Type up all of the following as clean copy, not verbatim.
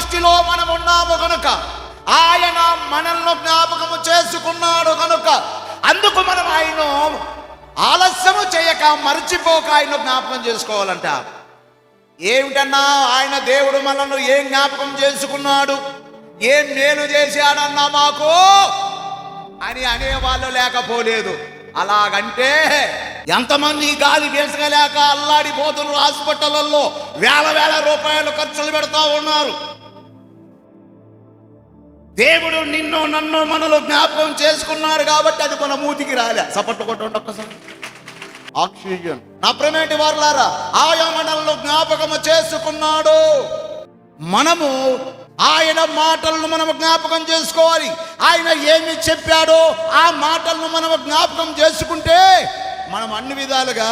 స్థితిలో మనం ఉన్నాము కనుక, ఆయన మనల్ని జ్ఞాపకము చేసుకున్నాడు కనుక, అందుకు మనం ఆయన ఆలస్యము చేయక, మర్చిపోక ఆయన జ్ఞాపకం చేసుకోవాలంట. ఏమిటన్నా ఆయన దేవుడు మనల్ని ఏం జ్ఞాపకం చేసుకున్నాడు, ఏం మేలు చేశాడన్నా మాకు అని అనేవాళ్ళు లేకపోలేదు. అలాగంటే ఎంతమంది గాలి వేసగలేక అల్లాడిపోతున్నారు, హాస్పిటళ్లలో వేల రూపాయలు ఖర్చులు పెడతా ఉన్నారు. దేవుడు నిన్ను నన్ను మనలో జ్ఞాపకం చేసుకున్నాడు కాబట్టి అది మన మూతికి రాలే. సపట్లు కొట్టండి ఒక్కసారి. ఆక్సిజన్. నా ప్రేమేటి వారులారా, ఆయన మనల్ని జ్ఞాపకము చేసుకున్నాడు. మనము ఆయన మాటలను మనము జ్ఞాపకం చేసుకోవాలి. ఆయన ఏమి చెప్పాడో ఆ మాటలను మనము జ్ఞాపకం చేసుకుంటే మనం అన్ని విధాలుగా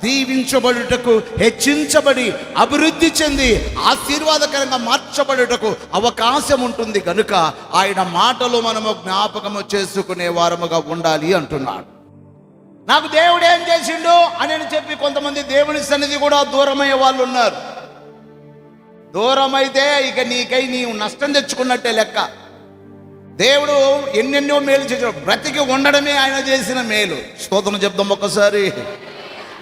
దీవించబడుటకు, హెచ్చించబడి, అభివృద్ధి చెంది, ఆశీర్వాదకరంగా మార్చబడుటకు అవకాశం ఉంటుంది. కనుక ఆయన మాటలు మనము జ్ఞాపకము చేసుకునే వారముగా ఉండాలి అంటున్నాడు. నాకు దేవుడు ఏం చేసిండు అని చెప్పి కొంతమంది దేవుని సన్నిధి కూడా దూరమయ్యే వాళ్ళు ఉన్నారు. దూరమైతే ఇక నీవు నష్టం తెచ్చుకున్నట్టే లెక్క. దేవుడు ఎన్నెన్నో మేలు చేశాడు. బ్రతికి ఉండడమే ఆయన చేసిన మేలు. స్తోత్రం చెప్దాం ఒక్కసారి.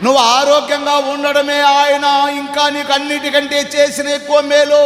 నువ్వు ఆరోగ్యంగా ఉండడమే ఆయన ఇంకా నీకు అన్నిటికంటే చేసిన ఎక్కువ మేలు.